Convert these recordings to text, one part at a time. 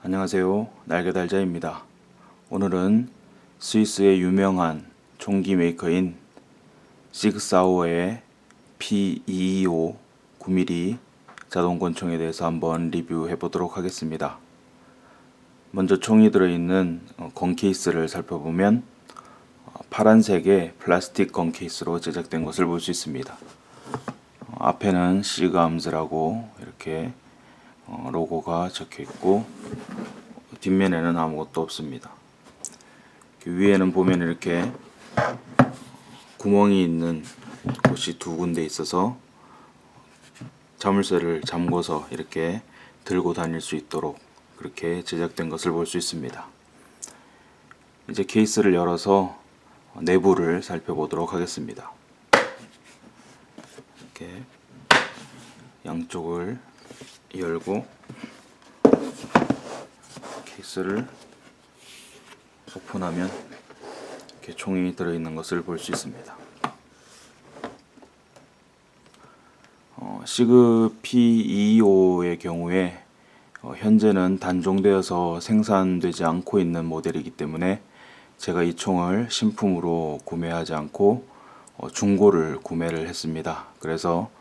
안녕하세요. 날개달자입니다. 오늘은 스위스의 유명한 총기 메이커인 시그사우어의 P225 9mm 자동권총에 대해서 한번 리뷰해 보도록 하겠습니다. 먼저 총이 들어있는 건 케이스를 살펴보면 파란색의 플라스틱 건 케이스로 제작된 것을 볼 수 있습니다. 앞에는 시그암즈라고 이렇게 로고가 적혀 있고 뒷면에는 아무것도 없습니다. 위에는 보면 이렇게 구멍이 있는 곳이 두 군데 있어서 자물쇠를 잠궈서 이렇게 들고 다닐 수 있도록 그렇게 제작된 것을 볼 수 있습니다. 이제 케이스를 열어서 내부를 살펴보도록 하겠습니다. 이렇게 양쪽을 열고 케이스를 오픈하면 이렇게 총이 들어있는 것을 볼 수 있습니다. 시그 P225의 경우에 현재는 단종되어서 생산되지 않고 있는 모델이기 때문에 제가 이 총을 신품으로 구매하지 않고 중고를 구매를 했습니다. 그래서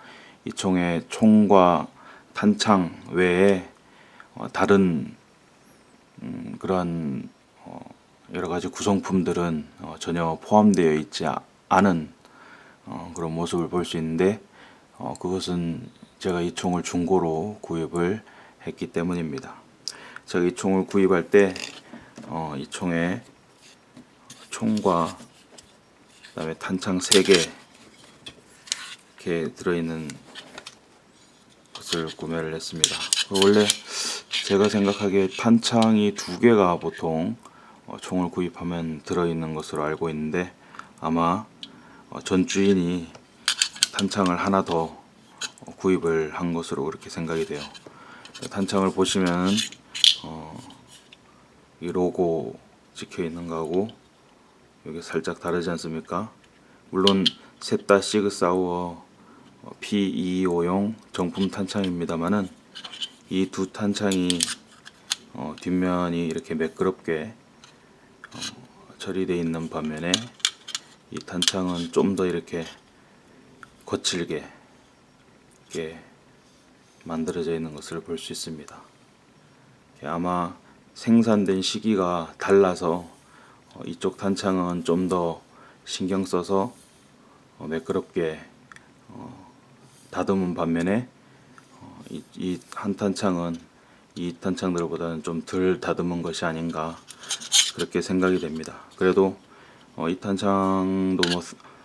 이 총의 총과 탄창 외에 다른 그런 여러가지 구성품들은 전혀 포함되어 있지 않은 그런 모습을 볼 수 있는데 그것은 제가 이 총을 중고로 구입을 했기 때문입니다. 제가 이 총을 구입할 때 이 총에 총과 그다음에 탄창 3개 이렇게 들어있는 것을 구매를 했습니다. 원래 제가 생각하기에 탄창이 2개가 보통 총을 구입하면 들어있는 것으로 알고 있는데 아마 전 주인이 탄창을 하나 더 구입을 한 것으로 그렇게 생각이 돼요. 탄창을 보시면 이 로고 찍혀 있는 거하고 여기 살짝 다르지 않습니까? 물론 셋 다 시그사우어 P225용 정품 탄창입니다만은 이 두 탄창이 뒷면이 이렇게 매끄럽게 처리되어 있는 반면에 이 탄창은 좀 더 이렇게 거칠게 이렇게 만들어져 있는 것을 볼 수 있습니다. 아마 생산된 시기가 달라서 이쪽 탄창은 좀 더 신경 써서 매끄럽게 다듬은 반면에 이 한 탄창은 이 탄창들보다는 좀 덜 다듬은 것이 아닌가 그렇게 생각이 됩니다. 그래도 이 탄창도 뭐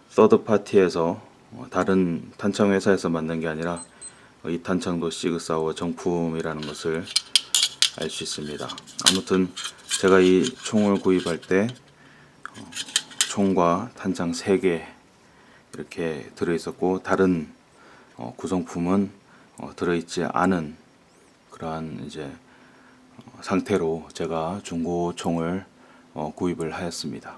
서드 파티에서 다른 탄창 회사에서 만든 게 아니라 이 탄창도 시그사우어 정품이라는 것을 알 수 있습니다. 아무튼 제가 이 총을 구입할 때 총과 탄창 3개 이렇게 들어있었고 다른 구성품은 들어있지 않은 그러한 이제 상태로 제가 중고 총을 구입을 하였습니다.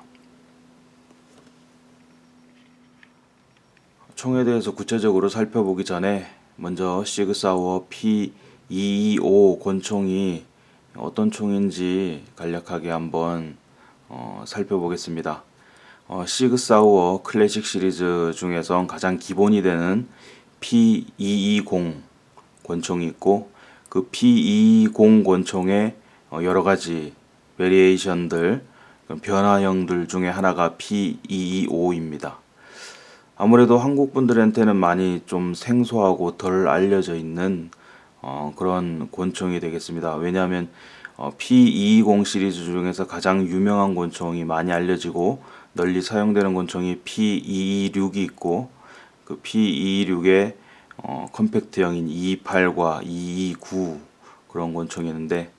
총에 대해서 구체적으로 살펴보기 전에 먼저 시그사우어 P225 권총이 어떤 총인지 간략하게 한번 살펴보겠습니다. 시그사우어 클래식 시리즈 중에서 가장 기본이 되는 P220 권총이 있고 그 P220 권총의 여러가지 베리에이션들 변화형들 중에 하나가 P225입니다. 아무래도 한국 분들한테는 많이 좀 생소하고 덜 알려져 있는 그런 권총이 되겠습니다. 왜냐하면 P220 시리즈 중에서 가장 유명한 권총이 많이 알려지고 널리 사용되는 권총이 P226이 있고 그 P226의 컴팩트형인 228과 229 그런 권총이 있는데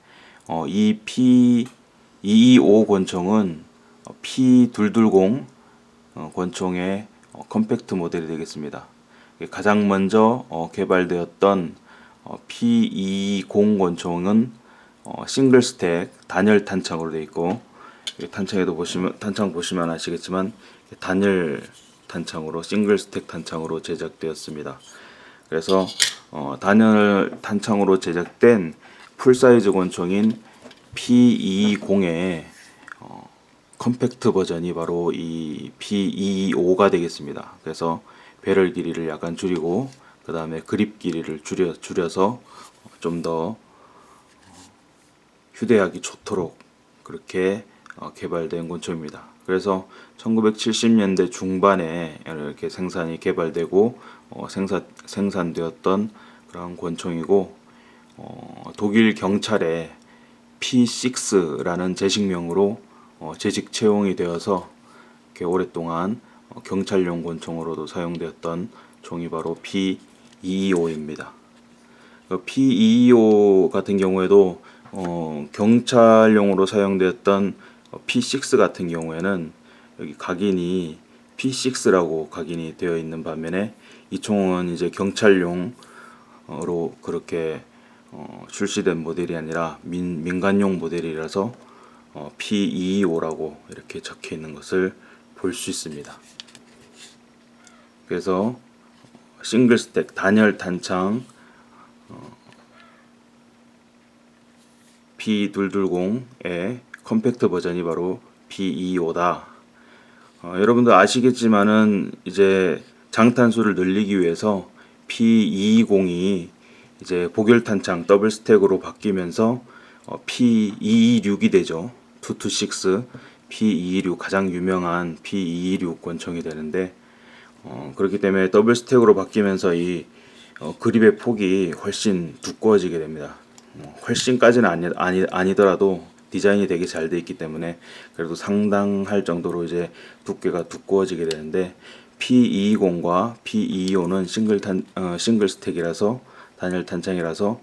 이 P225 권총은 P220 권총의 컴팩트 모델이 되겠습니다. 가장 먼저 개발되었던 P220 권총은 싱글 스택 단열 탄창으로 되어 있고 탄창에도 탄창 보시면 아시겠지만 단열 탄창으로 싱글 스택 탄창으로 제작되었습니다. 그래서 단열 탄창으로 제작된 풀사이즈 권총인 P220의 컴팩트 버전이 바로 이 P225가 되겠습니다. 그래서 배럴 길이를 약간 줄이고 그 다음에 그립 길이를 줄여서 좀 더 휴대하기 좋도록 그렇게 개발된 권총입니다. 그래서 1970년대 중반에 이렇게 생산이 개발되고 생산되었던 그런 권총이고 독일 경찰의 P6라는 제식명으로 재직 채용이 되어서 이렇게 오랫동안 경찰용 권총으로도 사용되었던 총이 바로 P225입니다. P225 같은 경우에도 경찰용으로 사용되었던 P6 같은 경우에는 여기 각인이 P6라고 각인이 되어 있는 반면에 이 총은 이제 경찰용으로 그렇게 출시된 모델이 아니라 민간용 모델이라서 P225라고 이렇게 적혀 있는 것을 볼 수 있습니다. 그래서 싱글 스택 단열 탄창 P220의 컴팩트 버전이 바로 P225다. 여러분도 아시겠지만은 이제 장탄수를 늘리기 위해서 P220이 이제 복열 탄창 더블 스택으로 바뀌면서 P226이 되죠. 226 P226 가장 유명한 P226 권총이 되는데 그렇기 때문에 더블 스택으로 바뀌면서 이 그립의 폭이 훨씬 두꺼워지게 됩니다. 훨씬까지는 아니더라도 디자인이 되게 잘 돼 있기 때문에 그래도 상당할 정도로 이제 두께가 두꺼워지게 되는데 P220과 P225는 싱글 스택이라서 단열 탄창이라서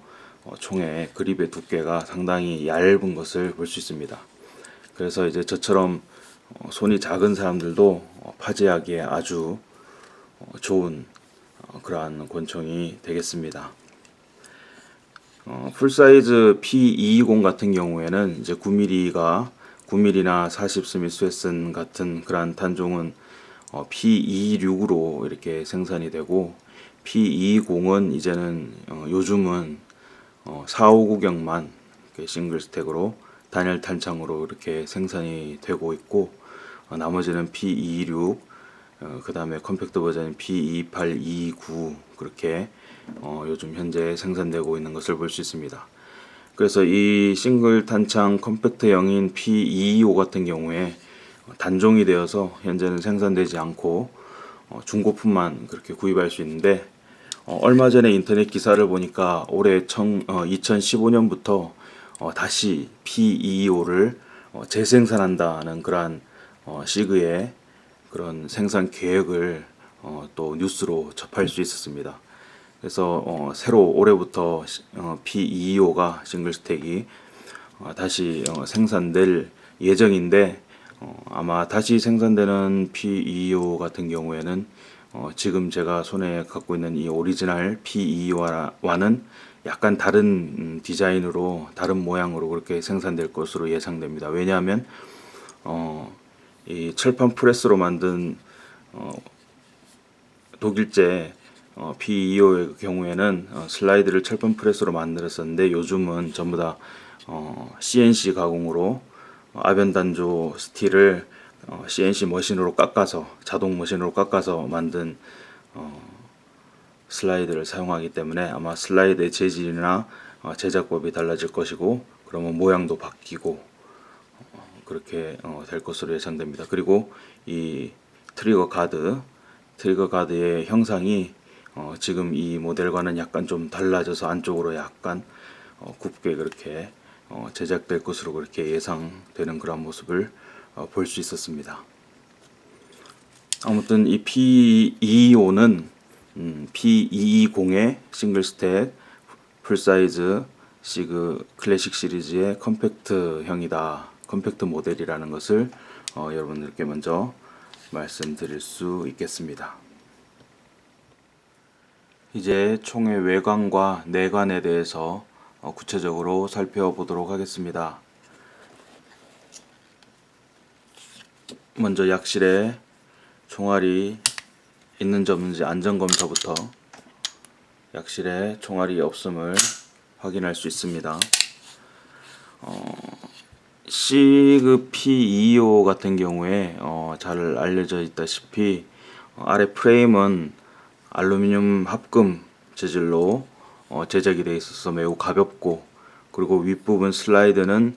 총의 그립의 두께가 상당히 얇은 것을 볼 수 있습니다. 그래서 이제 저처럼 손이 작은 사람들도 파지하기에 아주 좋은 그러한 권총이 되겠습니다. 풀사이즈 P220 같은 경우에는 이제 9mm나 40 스미스 웨슨 같은 그런 단종은 P226으로 이렇게 생산이 되고 P220은 이제는 요즘은 459경만 싱글 스택으로 단열 탄창으로 이렇게 생산이 되고 있고 나머지는 P226 그 다음에 컴팩트 버전인 P228, 229 그렇게 요즘 현재 생산되고 있는 것을 볼 수 있습니다. 그래서 이 싱글 탄창 컴팩트형인 P225 같은 경우에 단종이 되어서 현재는 생산되지 않고 중고품만 그렇게 구입할 수 있는데 얼마 전에 인터넷 기사를 보니까 올해 2015년부터 다시 P225를 재생산한다는 그러한 시그의 그런 생산 계획을 또 뉴스로 접할 수 있었습니다. 그래서 새로 올해부터 P225가 싱글 스택이 다시 생산될 예정인데 아마 다시 생산되는 P225 같은 경우에는 지금 제가 손에 갖고 있는 이 오리지널 P225와는 약간 다른 디자인으로 다른 모양으로 그렇게 생산될 것으로 예상됩니다. 왜냐하면 이 철판 프레스로 만든 독일제 P225의 경우에는 슬라이드를 철판 프레스로 만들었었는데 요즘은 전부 다 CNC 가공으로 아변단조 스틸을 CNC 머신으로 깎아서 자동 머신으로 깎아서 만든 슬라이드를 사용하기 때문에 아마 슬라이드의 재질이나 제작법이 달라질 것이고 그러면 모양도 바뀌고 그렇게 될 것으로 예상됩니다. 그리고 이 트리거 가드의 형상이 지금 이 모델과는 약간 좀 달라져서 안쪽으로 약간 굽게 그렇게 제작될 것으로 그렇게 예상되는 그런 모습을 볼 수 있었습니다. 아무튼 이 P225는 P220의 싱글 스택 풀사이즈 시그 클래식 시리즈의 컴팩트형이다. 컴팩트 모델이라는 것을 여러분들께 먼저 말씀드릴 수 있겠습니다. 이제 총의 외관과 내관에 대해서 구체적으로 살펴보도록 하겠습니다. 먼저 약실에 총알이 있는지 없는지 안전검사부터 약실에 총알이 없음을 확인할 수 있습니다. 시그 P225 같은 경우에 잘 알려져 있다시피 아래 프레임은 알루미늄 합금 재질로 제작이 되어 있어서 매우 가볍고, 그리고 윗부분 슬라이드는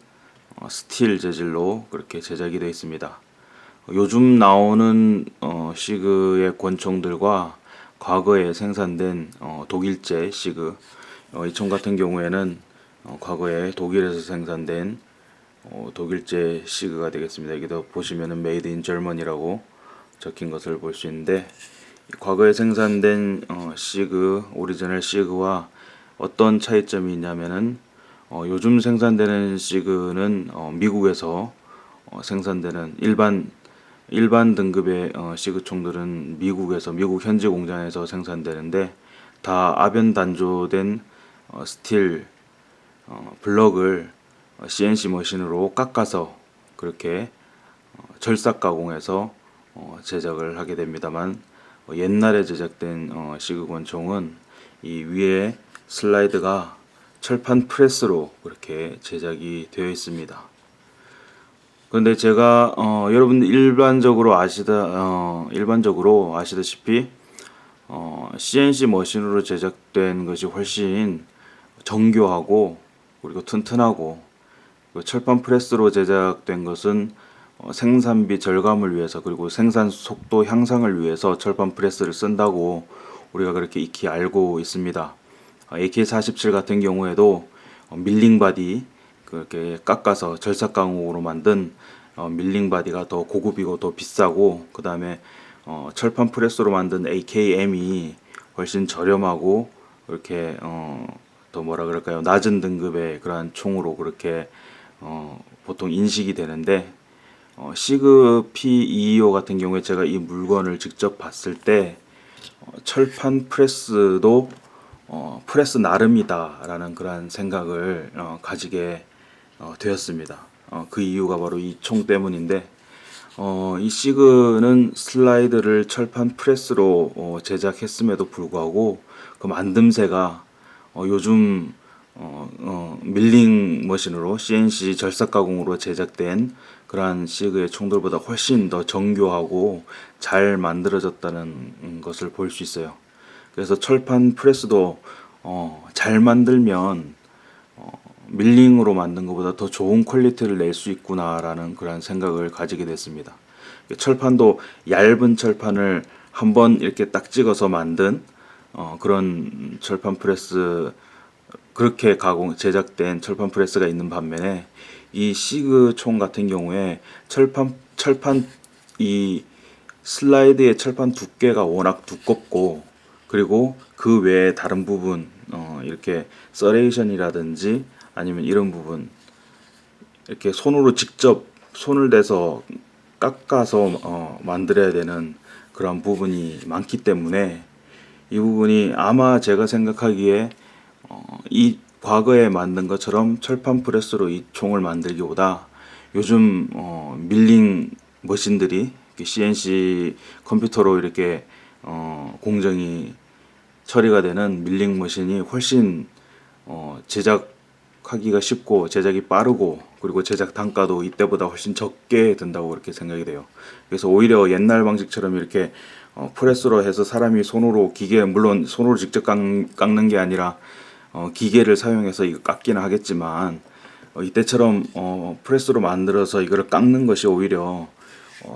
스틸 재질로 그렇게 제작이 되어 있습니다. 요즘 나오는 시그의 권총들과 과거에 생산된 독일제 시그, 이 총 같은 경우에는 과거에 독일에서 생산된 독일제 시그가 되겠습니다. 여기도 보시면은 메이드 인 저머니라고 적힌 것을 볼 수 있는데, 과거에 생산된 시그, 오리지널 시그와 어떤 차이점이 있냐면은 요즘 생산되는 시그는 미국에서 생산되는 일반 등급의 시그총들은 미국 현지 공장에서 생산되는데, 다 아변 단조된 스틸 블럭을 CNC 머신으로 깎아서 그렇게 절삭 가공해서 제작을 하게 됩니다만, 옛날에 제작된 시그 권총은 이 위에 슬라이드가 철판 프레스로 그렇게 제작이 되어 있습니다. 그런데 제가 여러분들 일반적으로 아시다시피 CNC 머신으로 제작된 것이 훨씬 정교하고 그리고 튼튼하고, 철판 프레스로 제작된 것은 생산비 절감을 위해서, 그리고 생산 속도 향상을 위해서 철판 프레스를 쓴다고 우리가 그렇게 익히 알고 있습니다. AK-47 같은 경우에도 밀링 바디 그렇게 깎아서 절삭 강으로 만든 밀링 바디가 더 고급이고 더 비싸고, 그 다음에 철판 프레스로 만든 AKM이 훨씬 저렴하고 그렇게 더 뭐라 그럴까요, 낮은 등급의 그러한 총으로 그렇게 보통 인식이 되는데, 시그 P225 같은 경우에 제가 이 물건을 직접 봤을 때 철판 프레스도 프레스 나름이다라는 그런 생각을 가지게 되었습니다. 그 이유가 바로 이 총 때문인데, 이 시그는 슬라이드를 철판 프레스로 제작했음에도 불구하고 그 만듦새가 요즘 밀링 머신으로 CNC 절삭 가공으로 제작된 그러한 시그의 총들보다 훨씬 더 정교하고 잘 만들어졌다는 것을 볼 수 있어요. 그래서 철판 프레스도 잘 만들면 밀링으로 만든 것보다 더 좋은 퀄리티를 낼 수 있구나라는 그런 생각을 가지게 됐습니다. 철판도 얇은 철판을 한번 이렇게 딱 찍어서 만든 그런 철판 프레스, 그렇게 제작된 철판 프레스가 있는 반면에, 이 시그 총 같은 경우에 철판 이 슬라이드의 철판 두께가 워낙 두껍고, 그리고 그 외에 다른 부분 이렇게 서레이션이라든지 아니면 이런 부분 이렇게 직접 손을 대서 깎아서 만들어야 되는 그런 부분이 많기 때문에, 이 부분이 아마 제가 생각하기에 이 과거에 만든 것처럼 철판 프레스로 이 총을 만들기보다 요즘 밀링 머신들이 CNC 컴퓨터로 이렇게 공정이 처리가 되는 밀링 머신이 훨씬 제작하기가 쉽고 제작이 빠르고, 그리고 제작 단가도 이때보다 훨씬 적게 든다고 그렇게 생각이 돼요. 그래서 오히려 옛날 방식처럼 이렇게 프레스로 해서 사람이 손으로 물론 손으로 직접 깎는 게 아니라 기계를 사용해서 이거 깎기는 하겠지만, 이때처럼 프레스로 만들어서 이거를 깎는 것이 오히려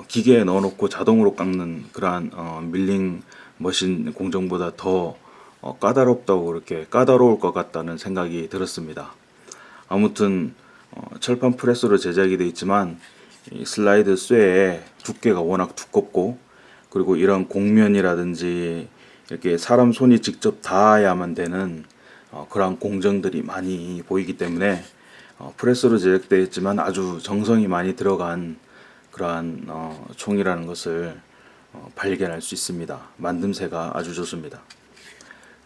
기계에 넣어놓고 자동으로 깎는 그러한 밀링 머신 공정보다 더 까다로울 것 같다는 생각이 들었습니다. 아무튼 철판 프레스로 제작이 되어 있지만 이 슬라이드 쇠의 두께가 워낙 두껍고, 그리고 이런 곡면이라든지 이렇게 사람 손이 직접 닿아야만 되는 그러한 공정들이 많이 보이기 때문에 프레스로 제작되어 있지만 아주 정성이 많이 들어간 그러한 총이라는 것을 발견할 수 있습니다. 만듦새가 아주 좋습니다.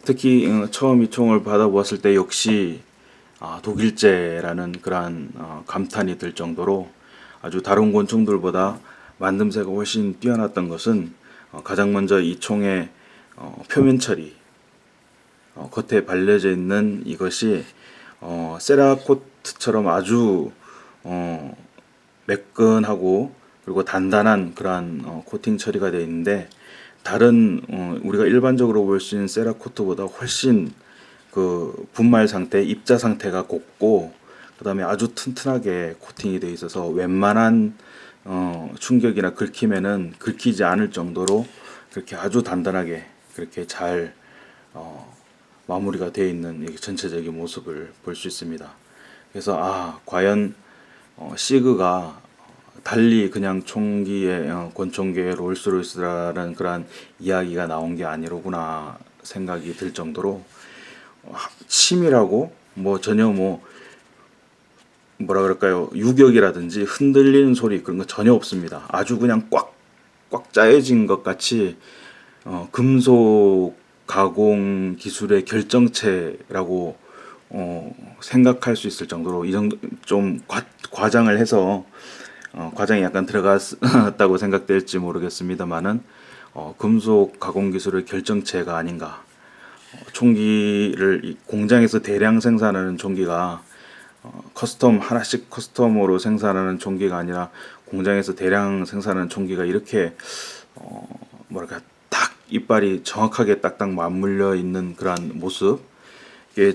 특히 처음 이 총을 받아보았을 때 역시 독일제라는 그러한 감탄이 들 정도로 아주 다른 권총들보다 만듦새가 훨씬 뛰어났던 것은, 가장 먼저 이 총의 표면 처리, 겉에 발려져 있는 이것이 세라코트처럼 아주 매끈하고 그리고 단단한 그러한 코팅 처리가 되어 있는데 다른 우리가 일반적으로 볼 수 있는 세라코트보다 훨씬 그 분말 상태, 입자 상태가 곱고 그다음에 아주 튼튼하게 코팅이 되어 있어서 웬만한 충격이나 긁힘에는 긁히지 않을 정도로 그렇게 아주 단단하게 그렇게 잘 마무리가 되어 있는 이렇게 전체적인 모습을 볼 수 있습니다. 그래서 과연 시그가 달리 그냥 총기의 권총계의 롤스로이스라는 그런 이야기가 나온 게 아니로구나 생각이 들 정도로 치밀하고 뭐 전혀 뭐라 그럴까요, 유격이라든지 흔들리는 소리 그런 거 전혀 없습니다. 아주 그냥 꽉 짜여진 것 같이 금속 가공 기술의 결정체라고 생각할 수 있을 정도로 이 정도 좀 과장을 해서 과장이 약간 들어갔다고 생각될지 모르겠습니다만은 금속 가공 기술의 결정체가 아닌가. 총기를 공장에서 대량 생산하는 총기가 커스텀 하나씩 커스텀으로 생산하는 총기가 아니라 공장에서 대량 생산하는 총기가 이렇게 뭐랄까 딱 이빨이 정확하게 딱딱 맞물려 있는 그러한 모습.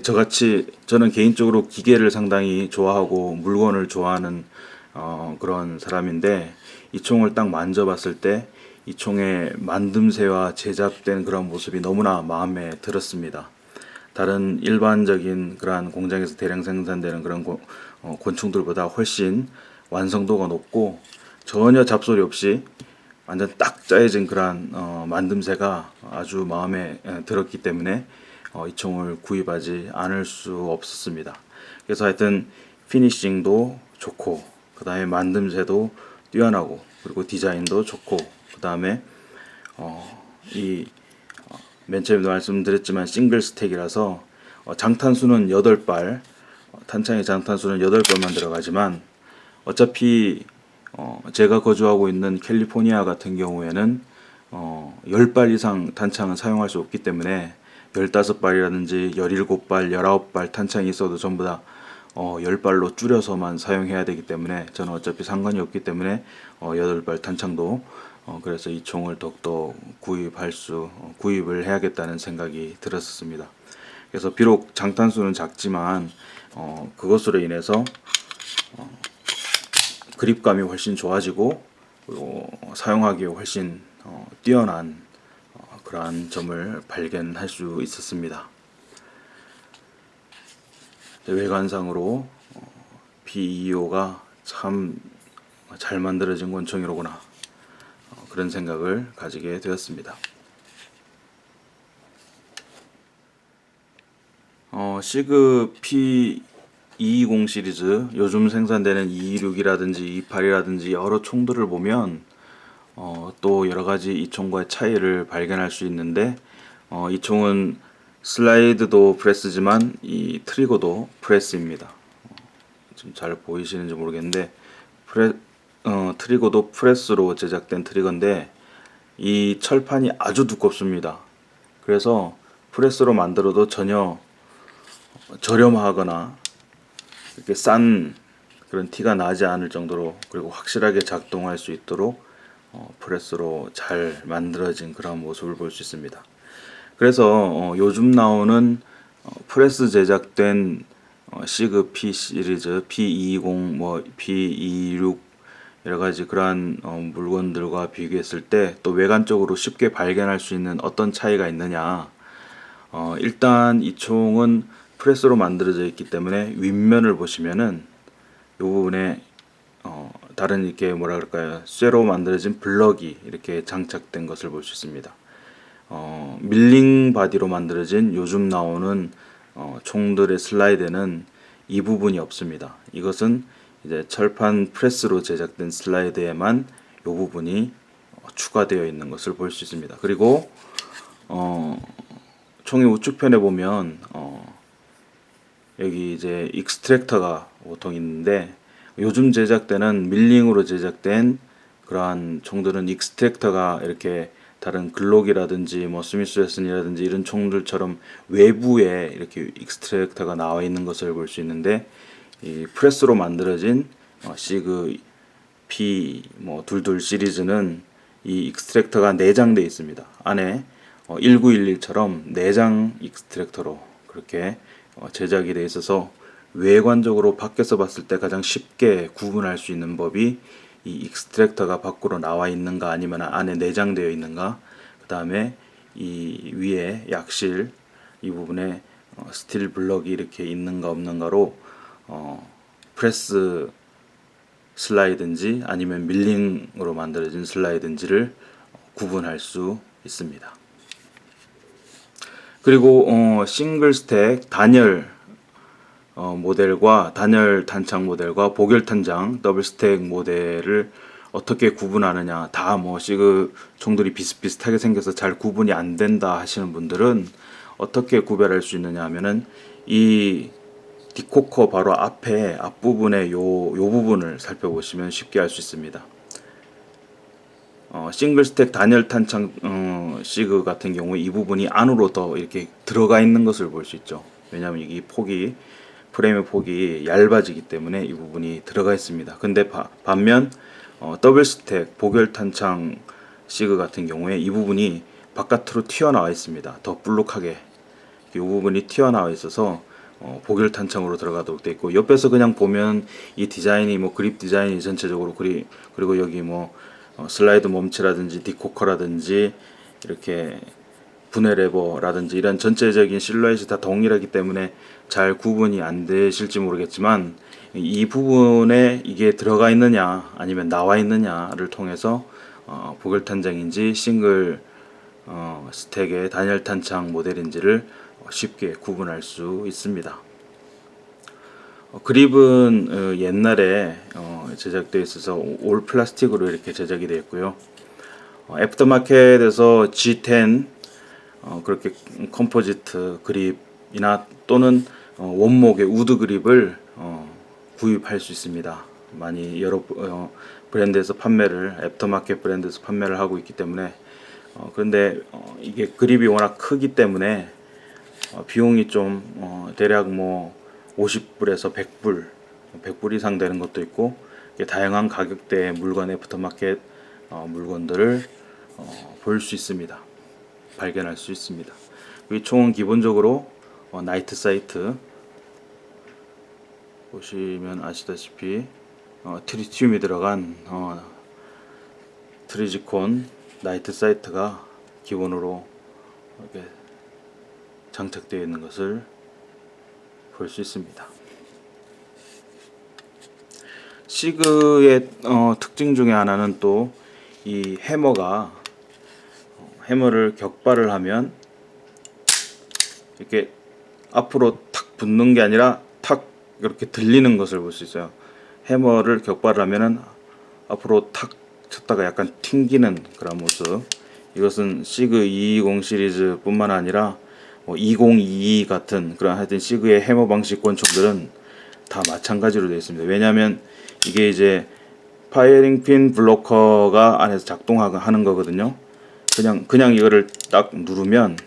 저같이 저는 개인적으로 기계를 상당히 좋아하고 물건을 좋아하는 그런 사람인데 이 총을 딱 만져봤을 때 이 총의 만듦새와 제작된 그런 모습이 너무나 마음에 들었습니다. 다른 일반적인 그러한 공장에서 대량 생산되는 그런 권총들보다 훨씬 완성도가 높고 전혀 잡소리 없이 완전 딱 짜여진 그러한 만듦새가 아주 마음에 들었기 때문에 이 총을 구입하지 않을 수 없었습니다. 그래서 하여튼 피니싱도 좋고 그 다음에 만듦새도 뛰어나고 그리고 디자인도 좋고 그 다음에 맨 처음에도 말씀드렸지만 싱글 스택이라서 장탄수는 8발, 탄창의 장탄수는 8발만 들어가지만 어차피 제가 거주하고 있는 캘리포니아 같은 경우에는 10발 이상 탄창은 사용할 수 없기 때문에 15발이라든지 17발, 19발 탄창이 있어도 전부 다 10발로 줄여서만 사용해야 되기 때문에 저는 어차피 상관이 없기 때문에 8발 탄창도 그래서 이 총을 더욱더 구입을 해야겠다는 생각이 들었습니다. 그래서 비록 장탄수는 작지만 그것으로 인해서 그립감이 훨씬 좋아지고 그리고 사용하기에 훨씬 뛰어난 그러한 점을 발견할 수 있었습니다. 외관상으로 B225가 참 잘 만들어진 권총이로구나 그런 생각을 가지게 되었습니다. 시그 P220 시리즈 요즘 생산되는 226이라든지 28이라든지 여러 총들을 보면 또 여러가지 이 총과의 차이를 발견할 수 있는데 이 총은 슬라이드도 프레스지만 이 트리거도 프레스입니다. 좀 잘 보이시는지 모르겠는데 트리거도 프레스로 제작된 트리거인데 이 철판이 아주 두껍습니다. 그래서 프레스로 만들어도 전혀 저렴하거나 이렇게 싼 그런 티가 나지 않을 정도로 그리고 확실하게 작동할 수 있도록 프레스로 잘 만들어진 그런 모습을 볼 수 있습니다. 그래서 요즘 나오는 프레스 제작된 시그 P 시리즈, P220, P226 여러 가지 그러한 물건들과 비교했을 때 또 외관적으로 쉽게 발견할 수 있는 어떤 차이가 있느냐. 일단 이 총은 프레스로 만들어져 있기 때문에 윗면을 보시면은 이 부분에 다른 이렇게 뭐라 그럴까요, 쇠로 만들어진 블럭이 이렇게 장착된 것을 볼 수 있습니다. 밀링 바디로 만들어진 요즘 나오는 총들의 슬라이드에는 이 부분이 없습니다. 이것은 이제 철판 프레스로 제작된 슬라이드에만 이 부분이 추가되어 있는 것을 볼 수 있습니다. 그리고 총의 우측편에 보면 여기 이제 익스트랙터가 보통 있는데 요즘 제작되는 밀링으로 제작된 그러한 총들은 익스트랙터가 이렇게 다른 글록이라든지 스미스 웨슨이라든지 이런 총들처럼 외부에 이렇게 익스트랙터가 나와 있는 것을 볼 수 있는데 이 프레스로 만들어진 시그 P 뭐 둘둘 시리즈는 이 익스트랙터가 내장되어 있습니다. 안에 1911처럼 내장 익스트랙터로 그렇게 제작이 되어 있어서 외관적으로 밖에서 봤을 때 가장 쉽게 구분할 수 있는 법이 이 익스트랙터가 밖으로 나와 있는가 아니면 안에 내장되어 있는가, 그 다음에 이 위에 약실 이 부분에 스틸 블럭이 이렇게 있는가 없는가로 프레스 슬라이드인지 아니면 밀링으로 만들어진 슬라이드인지를 구분할 수 있습니다. 그리고 싱글 스택 단열 모델과 단열 탄창 모델과 복열 탄창 더블 스택 모델을 어떻게 구분하느냐, 다 뭐 시그 총들이 비슷비슷하게 생겨서 잘 구분이 안 된다 하시는 분들은 어떻게 구별할 수 있느냐 하면은 이 디코커 바로 앞에 앞부분의 요 부분을 살펴보시면 쉽게 알 수 있습니다. 싱글 스택 단열 탄창 시그 같은 경우에 이 부분이 안으로 더 이렇게 들어가 있는 것을 볼 수 있죠. 왜냐하면 이 폭이 프레임의 폭이 얇아지기 때문에 이 부분이 들어가 있습니다. 근데 반면 더블 스택 복열 탄창 시그 같은 경우에 이 부분이 바깥으로 튀어나와 있습니다. 더 볼록하게 이 부분이 튀어나와 있어서 복열 탄창으로 들어가도록 되어 있고, 옆에서 그냥 보면 이 디자인이 뭐 그립 디자인이 전체적으로 그리고 여기 뭐 슬라이드 몸체라든지 디코커라든지 이렇게 분해 레버라든지 이런 전체적인 실루엣이 다 동일하기 때문에 잘 구분이 안 되실지 모르겠지만, 이 부분에 이게 들어가 있느냐 아니면 나와 있느냐를 통해서 복열 탄창인지 싱글 스택의 단열 탄창 모델인지를 쉽게 구분할 수 있습니다. 그립은 옛날에 제작되어 있어서 올 플라스틱으로 이렇게 제작이 되어 있고요. 애프터마켓에서 G10 그렇게 컴포지트 그립이나 또는 원목의 우드 그립을 구입할 수 있습니다. 많이 여러 브랜드에서 판매를, 애프터마켓 브랜드에서 판매를 하고 있기 때문에 그런데 이게 그립이 워낙 크기 때문에 비용이 좀 대략 뭐 50불에서 100불 이상 되는 것도 있고, 다양한 가격대의 물건, 애프터마켓 물건들을 볼 수 있습니다. 발견할 수 있습니다. 이 총은 기본적으로 나이트 사이트 보시면 아시다시피 트리튬이 들어간 트리지콘 나이트 사이트가 기본으로 이렇게 장착되어 있는 것을 볼 수 있습니다. 시그의 특징 중에 하나는 또 이 해머를 격발을 하면 이렇게 앞으로 탁 붙는 게 아니라 탁 이렇게 들리는 것을 볼 수 있어요. 해머를 격발을 하면은 앞으로 탁 쳤다가 약간 튕기는 그런 모습. 이것은 시그 220 시리즈 뿐만 아니라 2022 같은 그런 하여튼 시그의 해머 방식 권총들은 다 마찬가지로 되어 있습니다. 왜냐하면 이게 이제 파이어링 핀 블로커가 안에서 작동하는 거거든요. 그냥 이거를 딱 누르면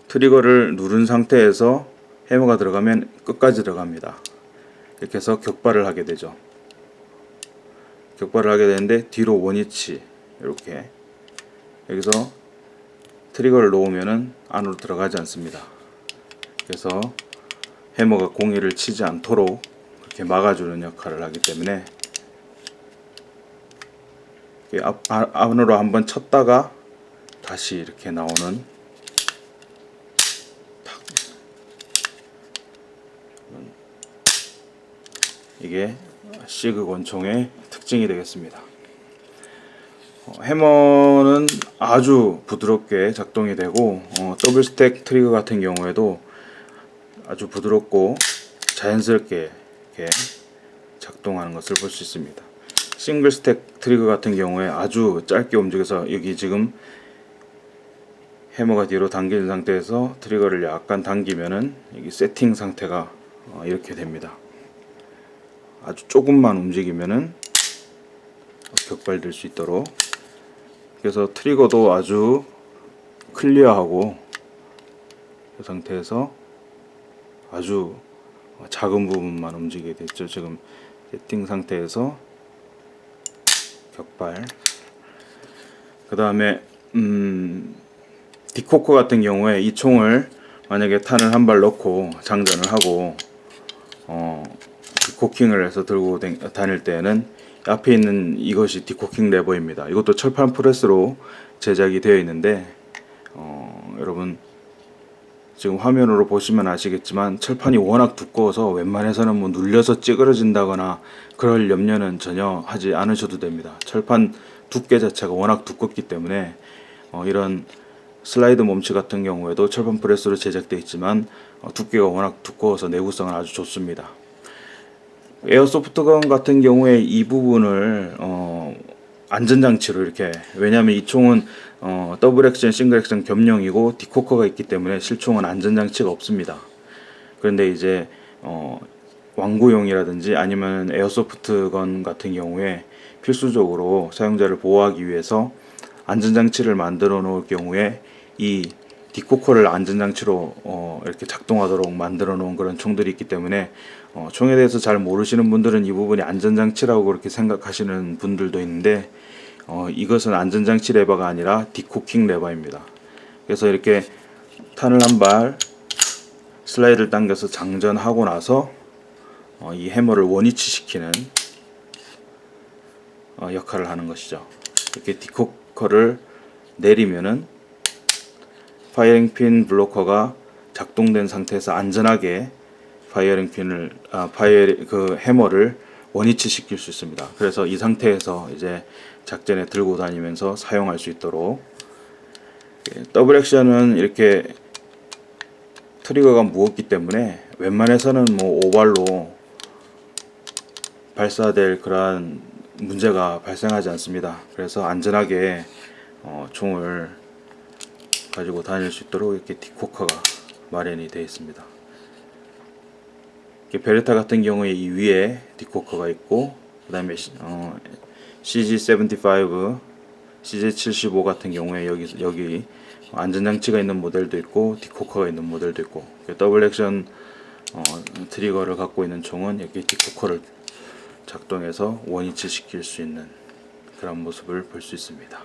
트리거를 누른 상태에서 해머가 들어가면 끝까지 들어갑니다. 이렇게 해서 격발을 하게 되죠. 격발을 하게 되는데 뒤로 원위치 이렇게 여기서 트리거를 놓으면은 안으로 들어가지 않습니다. 그래서 해머가 공이를 치지 않도록 그렇게 막아주는 역할을 하기 때문에 안으로 한번 쳤다가 다시 이렇게 나오는 이게 시그 권총의 특징이 되겠습니다. 해머는 아주 부드럽게 작동이 되고 더블 스택 트리거 같은 경우에도 아주 부드럽고 자연스럽게 이렇게 작동하는 것을 볼 수 있습니다. 싱글 스택 트리거 같은 경우에 아주 짧게 움직여서 여기 지금 해머가 뒤로 당기는 상태에서 트리거를 약간 당기면은 여기 세팅 상태가 이렇게 됩니다. 아주 조금만 움직이면은 격발될 수 있도록. 그래서 트리거도 아주 클리어하고 그 상태에서 아주 작은 부분만 움직이게 됐죠. 지금 세팅 상태에서 격발. 그 다음에 디코커 같은 경우에 이 총을 만약에 탄을 한 발 넣고 장전을 하고 디코킹을 해서 들고 다닐 때에는 앞에 있는 이것이 디코킹 레버입니다. 이것도 철판 프레스로 제작이 되어 있는데 여러분 지금 화면으로 보시면 아시겠지만 철판이 워낙 두꺼워서 웬만해서는 뭐 눌려서 찌그러진다거나 그럴 염려는 전혀 하지 않으셔도 됩니다. 철판 두께 자체가 워낙 두껍기 때문에 이런 슬라이드 몸치 같은 경우에도 철판 프레스로 제작되어 있지만 두께가 워낙 두꺼워서 내구성은 아주 좋습니다. 에어소프트건 같은 경우에 이 부분을 안전장치로 이렇게, 왜냐하면 이 총은 더블 액션, 싱글 액션 겸용이고 디코커가 있기 때문에 실총은 안전장치가 없습니다. 그런데 이제 왕구용이라든지 아니면 에어소프트건 같은 경우에 필수적으로 사용자를 보호하기 위해서 안전장치를 만들어 놓을 경우에 이 디코커를 안전장치로 이렇게 작동하도록 만들어 놓은 그런 총들이 있기 때문에 총에 대해서 잘 모르시는 분들은 이 부분이 안전장치라고 그렇게 생각하시는 분들도 있는데 이것은 안전장치 레버가 아니라 디코킹 레버입니다. 그래서 이렇게 탄을 한 발 슬라이드를 당겨서 장전하고 나서 이 해머를 원위치 시키는 역할을 하는 것이죠. 이렇게 디코커를 내리면은 파이어링 핀 블로커가 작동된 상태에서 안전하게 파이어링 핀을 그 해머를 원위치 시킬 수 있습니다. 그래서 이 상태에서 이제 작전에 들고 다니면서 사용할 수 있도록. 더블 액션은 이렇게 트리거가 무겁기 때문에 웬만해서는 뭐 오발로 발사될 그러한 문제가 발생하지 않습니다. 그래서 안전하게 총을 가지고 다닐 수 있도록 이렇게 디코커가 마련이 되어 있습니다. 베레타 같은 경우에 이 위에 디코커가 있고, 그 다음에 CG75, CG75 같은 경우에 여기 안전장치가 있는 모델도 있고 디코커가 있는 모델도 있고, 더블 액션 트리거를 갖고 있는 총은 이렇게 디코커를 작동해서 원위치 시킬 수 있는 그런 모습을 볼 수 있습니다.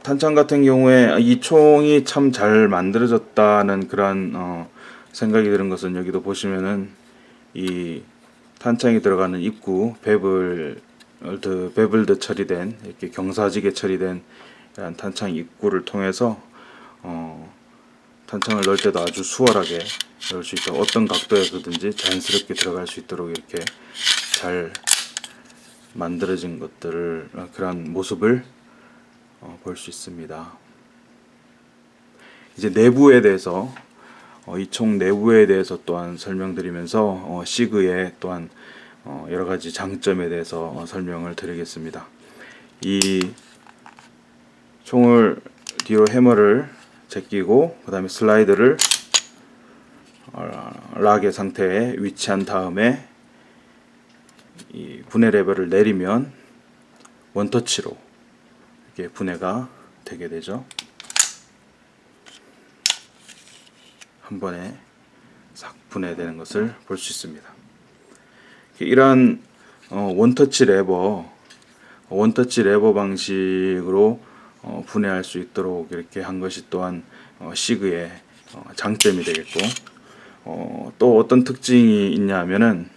탄창 같은 경우에 이 총이 참 잘 만들어졌다는 그런 생각이 드는 것은, 여기도 보시면은 이 탄창이 들어가는 입구 베블드 처리된, 이렇게 경사지게 처리된 이런 탄창 입구를 통해서 탄창을 넣을 때도 아주 수월하게 넣을 수 있도록, 어떤 각도에서든지 자연스럽게 들어갈 수 있도록 이렇게 잘 만들어진 것들을, 그런 모습을 볼 수 있습니다. 이제 내부에 대해서, 이 총 내부에 대해서 또한 설명드리면서 시그의 또한 여러 가지 장점에 대해서 설명을 드리겠습니다. 이 총을 뒤로 해머를 제끼고 그 다음에 슬라이드를 락의 상태에 위치한 다음에 이 분해 레버를 내리면 원터치로 이렇게 분해가 되게 되죠. 한 번에 싹 분해되는 것을 볼 수 있습니다. 이러한 원터치 레버 방식으로 분해할 수 있도록 이렇게 한 것이 또한 시그의 장점이 되겠고, 또 어떤 특징이 있냐 하면은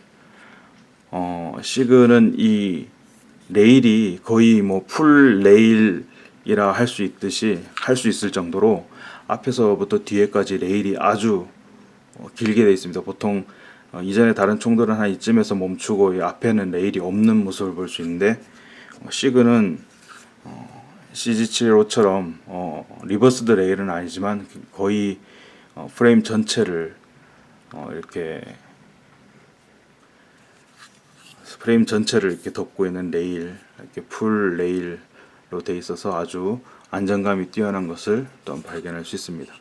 시그는 이 레일이 거의 뭐 풀 레일이라 할 수 있을 정도로 앞에서부터 뒤에까지 레일이 아주 길게 되어 있습니다. 보통 이전에 다른 총들은 한 이쯤에서 멈추고 이 앞에는 레일이 없는 모습을 볼 수 있는데, 시그는 CG75처럼 리버스드 레일은 아니지만 거의 프레임 전체를 이렇게 덮고 있는 레일, 이렇게 풀 레일로 되어 있어서 아주 안정감이 뛰어난 것을 또한 발견할 수 있습니다.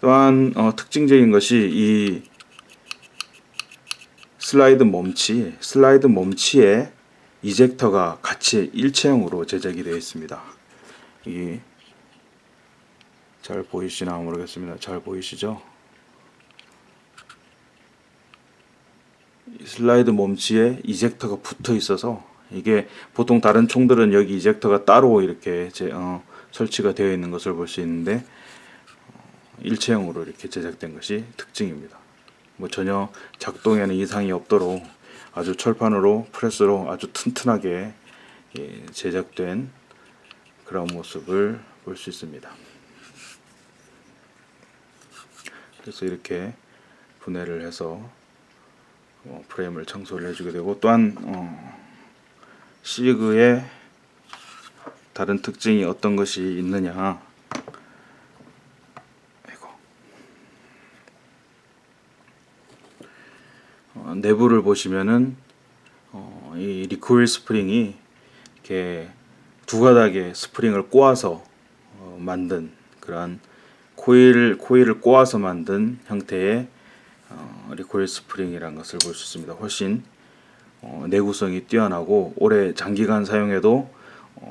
또한 특징적인 것이 이 슬라이드 멈치에 이젝터가 같이 일체형으로 제작이 되어 있습니다. 이게 잘 보이시나 모르겠습니다. 잘 보이시죠? 슬라이드 몸치에 이젝터가 붙어 있어서, 이게 보통 다른 총들은 여기 이젝터가 따로 이렇게 설치가 되어 있는 것을 볼 수 있는데, 일체형으로 이렇게 제작된 것이 특징입니다. 뭐 전혀 작동에는 이상이 없도록 아주 철판으로 프레스로 아주 튼튼하게 제작된 그런 모습을 볼 수 있습니다. 그래서 이렇게 분해를 해서 프레임을 청소를 해주게 되고, 또한 시그의 다른 특징이 어떤 것이 있느냐, 내부를 보시면은 이 리코일 스프링이 이렇게 두 가닥의 스프링을 꼬아서 만든 그러한 코일을 꼬아서 만든 형태의 리코일 스프링이라는 것을 볼 수 있습니다. 훨씬 내구성이 뛰어나고 오래 장기간 사용해도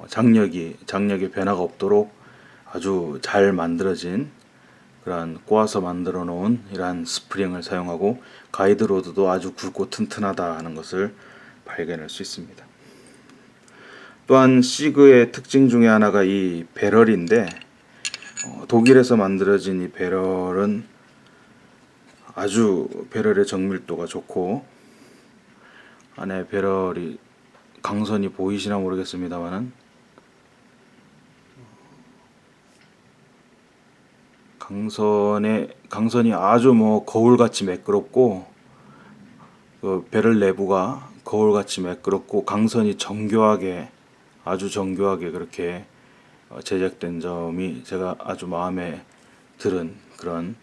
장력의 변화가 없도록 아주 잘 만들어진 그러한 꼬아서 만들어 놓은 이러한 스프링을 사용하고, 가이드 로드도 아주 굵고 튼튼하다 하는 것을 발견할 수 있습니다. 또한 시그의 특징 중에 하나가 이 배럴인데, 독일에서 만들어진 이 배럴은 아주 배럴의 정밀도가 좋고, 안에 배럴이 강선이 보이시나 모르겠습니다만은 강선이 아주 거울같이 매끄럽고, 그 배럴 내부가 거울같이 매끄럽고 강선이 아주 정교하게 그렇게 제작된 점이 제가 아주 마음에 드는 그런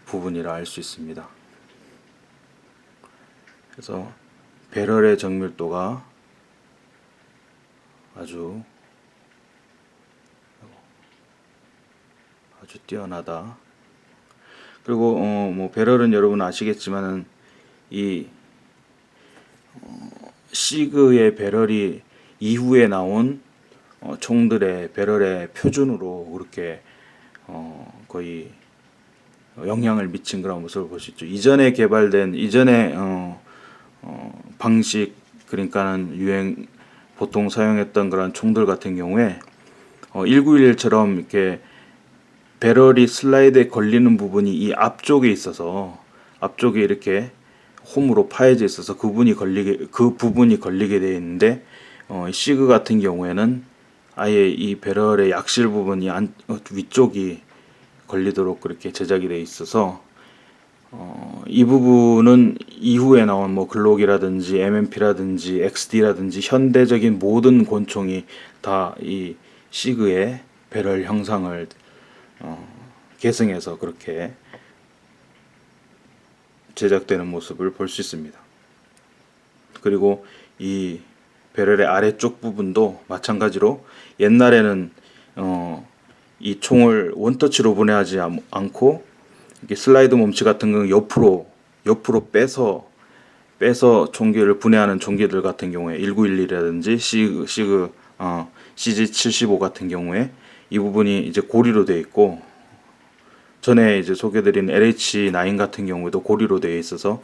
부분이라 할 수 있습니다. 그래서 배럴의 정밀도가 아주 뛰어나다. 그리고 배럴은 여러분 아시겠지만은 이 시그의 배럴이 이후에 나온 총들의 배럴의 표준으로 그렇게 거의 영향을 미친 그런 모습을 볼 수 있죠. 이전에 개발된 방식, 그러니까는 보통 사용했던 그런 총들 같은 경우에 1911처럼 이렇게 배럴이 슬라이드에 걸리는 부분이 이 앞쪽에 있어서, 앞쪽에 이렇게 홈으로 파여져 있어서 그 부분이 걸리게 되어 있는데, 시그 같은 경우에는 아예 이 배럴의 약실 부분이 위쪽이 걸리도록 그렇게 제작이 되어 있어서, 이 부분은 이후에 나온 글록이라든지 MMP라든지 XD라든지 현대적인 모든 권총이 다 이 시그의 배럴 형상을 계승해서 그렇게 제작되는 모습을 볼 수 있습니다. 그리고 이 배럴의 아래쪽 부분도 마찬가지로, 옛날에는 이 총을 원터치로 분해하지 않고 이렇게 슬라이드 몸치 같은 경우 옆으로 빼서 총기를 분해하는 총기들 같은 경우에 1911이라든지 시그 CG75 같은 경우에 이 부분이 이제 고리로 되어 있고, 전에 이제 소개드린 LH9 같은 경우에도 고리로 되어 있어서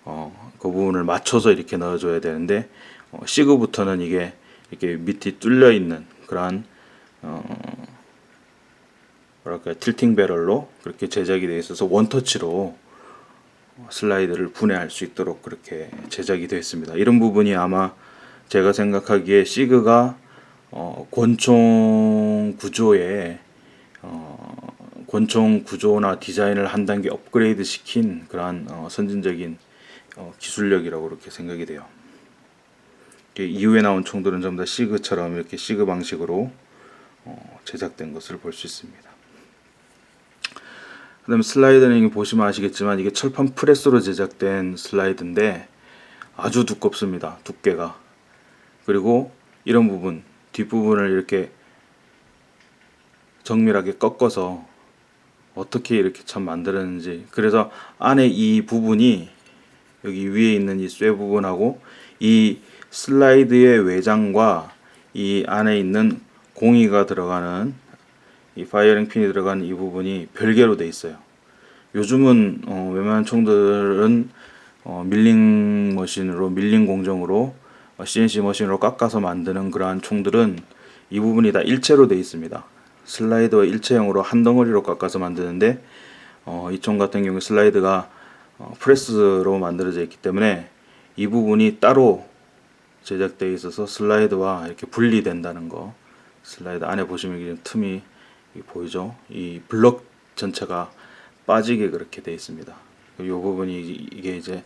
그 부분을 맞춰서 이렇게 넣어줘야 되는데, 시그부터는 이게 이렇게 밑이 뚫려 있는 그러한 틸팅 배럴로 그렇게 제작이 되어 있어서 원터치로 슬라이드를 분해할 수 있도록 그렇게 제작이 되어 있습니다. 이런 부분이 아마 제가 생각하기에 시그가 권총 구조나 디자인을 한 단계 업그레이드 시킨 그러한 선진적인 기술력이라고 그렇게 생각이 돼요. 이후에 나온 총들은 전부 다 시그처럼 이렇게 시그 방식으로 제작된 것을 볼 수 있습니다. 그 다음에 슬라이드는 보시면 아시겠지만 이게 철판 프레스로 제작된 슬라이드인데 아주 두껍습니다. 두께가. 그리고 이런 부분, 뒷부분을 이렇게 정밀하게 꺾어서 어떻게 이렇게 참 만들었는지, 그래서 안에 이 부분이 여기 위에 있는 이 쇠 부분하고 이 슬라이드의 외장과 이 안에 있는 공이가 들어가는 이 파이어링 핀이 들어가는 이 부분이 별개로 돼 있어요. 요즘은 웬만한 총들은 밀링 머신으로 밀링 공정으로 CNC 머신으로 깎아서 만드는 그러한 총들은 이 부분이 다 일체로 되어 있습니다. 슬라이드와 일체형으로 한 덩어리로 깎아서 만드는데 이 총 같은 경우 슬라이드가 프레스로 만들어져 있기 때문에 이 부분이 따로 제작되어 있어서 슬라이드와 이렇게 분리된다는 거. 슬라이드 안에 보시면 이게 틈이 보이죠? 이 블럭 전체가 빠지게 그렇게 되어 있습니다. 이 부분이 이게 이제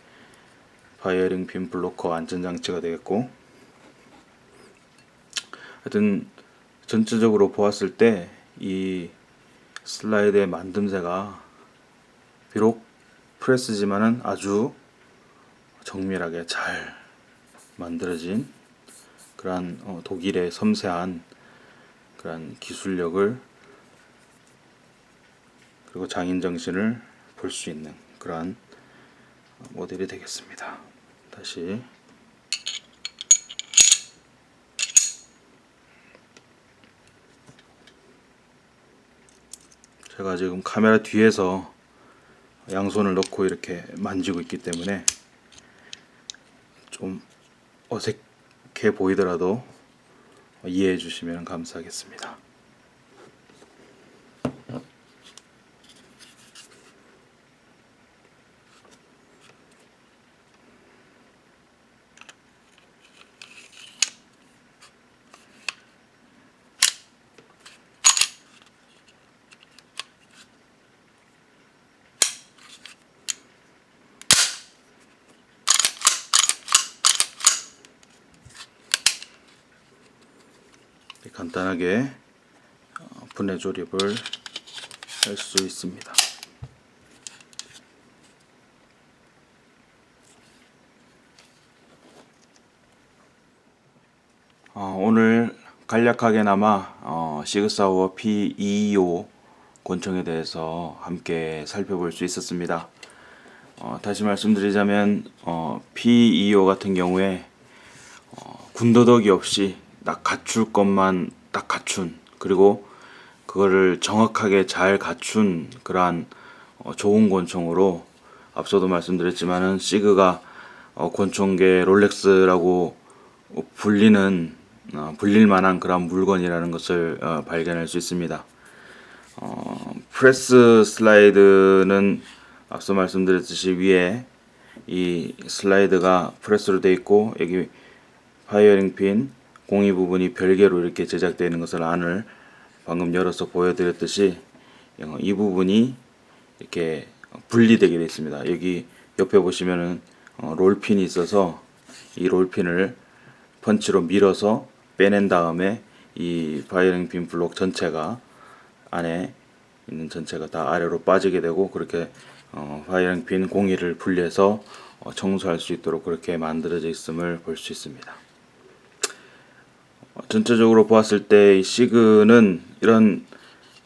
파이어링 핀 블로커 안전장치가 되겠고, 하여튼 전체적으로 보았을 때 이 슬라이드의 만듦새가 비록 프레스지만은 아주 정밀하게 잘 만들어진 그러한 독일의 섬세한 그러한 기술력을 그리고 장인 정신을 볼 수 있는 그러한 모델이 되겠습니다. 다시 제가 지금 카메라 뒤에서 양손을 넣고 이렇게 만지고 있기 때문에 좀 어색해 보이더라도 이해해 주시면 감사하겠습니다. 간단하게 분해 조립을 할 수 있습니다. 오늘 간략하게나마 시그사우어 P225 권총에 대해서 함께 살펴볼 수 있었습니다. 다시 말씀드리자면 P225 같은 경우에 군더더기 없이 딱 갖출 것만 딱 갖춘, 그리고 그거를 정확하게 잘 갖춘 그러한 좋은 권총으로, 앞서도 말씀드렸지만은 시그가 권총계 롤렉스라고 불릴 만한 그런 물건이라는 것을 발견할 수 있습니다. 프레스 슬라이드는 앞서 말씀드렸듯이 위에 이 슬라이드가 프레스로 되어 있고, 여기 파이어링 핀 공이 부분이 별개로 이렇게 제작되어 있는 것을 안을 방금 열어서 보여드렸듯이 이 부분이 이렇게 분리되게 되어 있습니다. 여기 옆에 보시면은 롤핀이 있어서 이 롤핀을 펀치로 밀어서 빼낸 다음에 이 파이어링 핀 블록 전체가 안에 있는 전체가 다 아래로 빠지게 되고, 그렇게 파이어링 핀 공이를 분리해서 청소할 수 있도록 그렇게 만들어져 있음을 볼 수 있습니다. 전체적으로 보았을 때 이 시그는 이런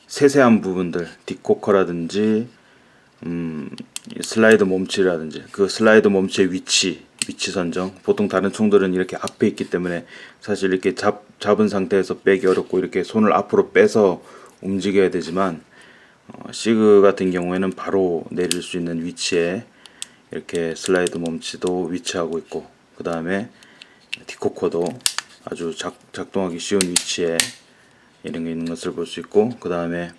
세세한 부분들, 디코커라든지 슬라이드 몸치라든지 그 슬라이드 몸치의 위치 선정, 보통 다른 총들은 이렇게 앞에 있기 때문에 사실 이렇게 잡은 상태에서 빼기 어렵고 이렇게 손을 앞으로 빼서 움직여야 되지만 시그 같은 경우에는 바로 내릴 수 있는 위치에 이렇게 슬라이드 몸치도 위치하고 있고, 그 다음에 디코커도 아주 작동하기 쉬운 위치에 이런 게 있는 것을 볼 수 있고, 그 다음에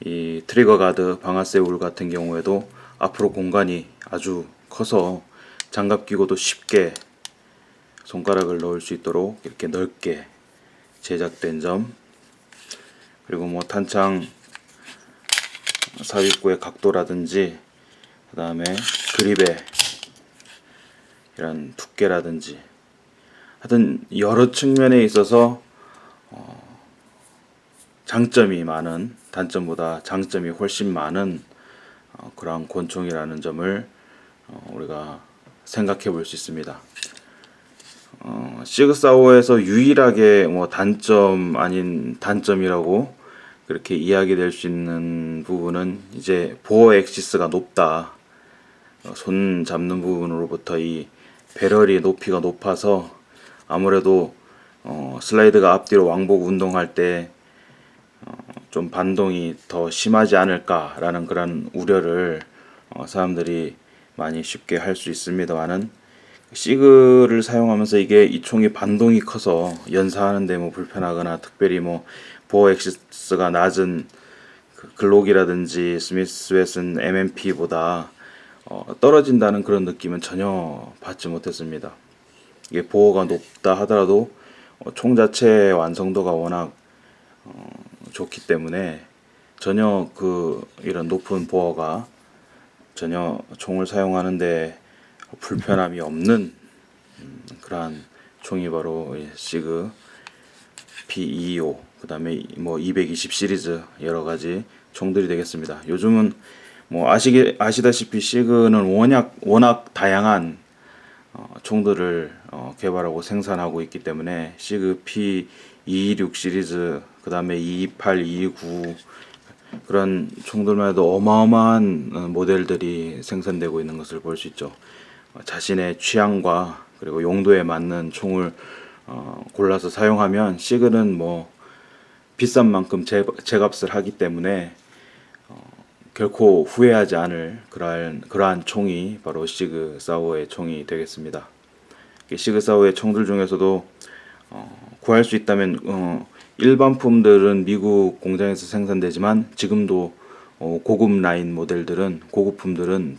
이 트리거 가드 방아쇠 울 같은 경우에도 앞으로 공간이 아주 커서 장갑 끼고도 쉽게 손가락을 넣을 수 있도록 이렇게 넓게 제작된 점, 그리고 뭐 탄창 삽입구의 각도라든지 그 다음에 그립의 이런 두께라든지, 하여튼 여러 측면에 있어서 장점이 많은, 단점보다 장점이 훨씬 많은 그러한 권총이라는 점을 우리가 생각해 볼 수 있습니다. 시그사우어에서 유일하게 뭐 단점 아닌 단점이라고 그렇게 이야기될 수 있는 부분은 이제 보어 엑시스가 높다. 손 잡는 부분으로부터 이 배럴이 높이가 높아서 아무래도 슬라이드가 앞뒤로 왕복 운동할 때 좀 반동이 더 심하지 않을까라는 그런 우려를 사람들이 많이 쉽게 할 수 있습니다만은 시그를 사용하면서 이게 이 총이 반동이 커서 연사하는데 뭐 불편하거나 특별히 뭐 보어 엑시스가 낮은 그 글록이라든지 스미스 웨슨 MMP보다 떨어진다는 그런 느낌은 전혀 받지 못했습니다. 이게 보어가 높다 하더라도 총 자체의 완성도가 워낙 좋기 때문에 전혀 그 이런 높은 보어가 전혀 총을 사용하는데 불편함이 없는 그러한 총이 바로 시그 P225 그 다음에 뭐 220 시리즈 여러 가지 총들이 되겠습니다. 요즘은 뭐 아시다시피 시그는 워낙 다양한 총들을 개발하고 생산하고 있기 때문에 시그 P226 시리즈 그 다음에 228, 229 그런 총들만 해도 어마어마한 모델들이 생산되고 있는 것을 볼 수 있죠. 자신의 취향과 그리고 용도에 맞는 총을 골라서 사용하면 시그는 뭐 비싼 만큼 제값을 하기 때문에 결코 후회하지 않을 그러한 총이 바로 시그 사우어의 총이 되겠습니다. 시그 사우어의 총들 중에서도 구할 수 있다면 일반품들은 미국 공장에서 생산되지만 지금도 고급 라인 모델들은 고급품들은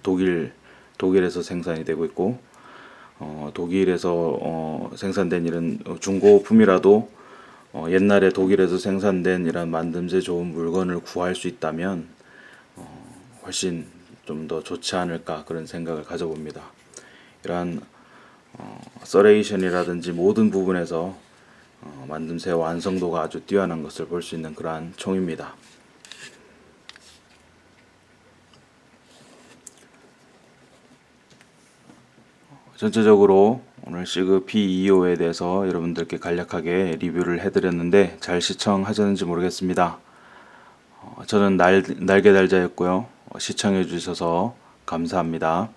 독일에서 생산이 되고 있고 독일에서 생산된 이런 중고품이라도 옛날에 독일에서 생산된 이런 만듦새 좋은 물건을 구할 수 있다면 훨씬 좀 더 좋지 않을까 그런 생각을 가져봅니다. 이러한 서레이션이라든지 모든 부분에서 만듦새 완성도가 아주 뛰어난 것을 볼 수 있는 그러한 총입니다. 전체적으로 오늘 시그 P225에 대해서 여러분들께 간략하게 리뷰를 해드렸는데 잘 시청하셨는지 모르겠습니다. 저는 날개달자였고요. 시청해 주셔서 감사합니다.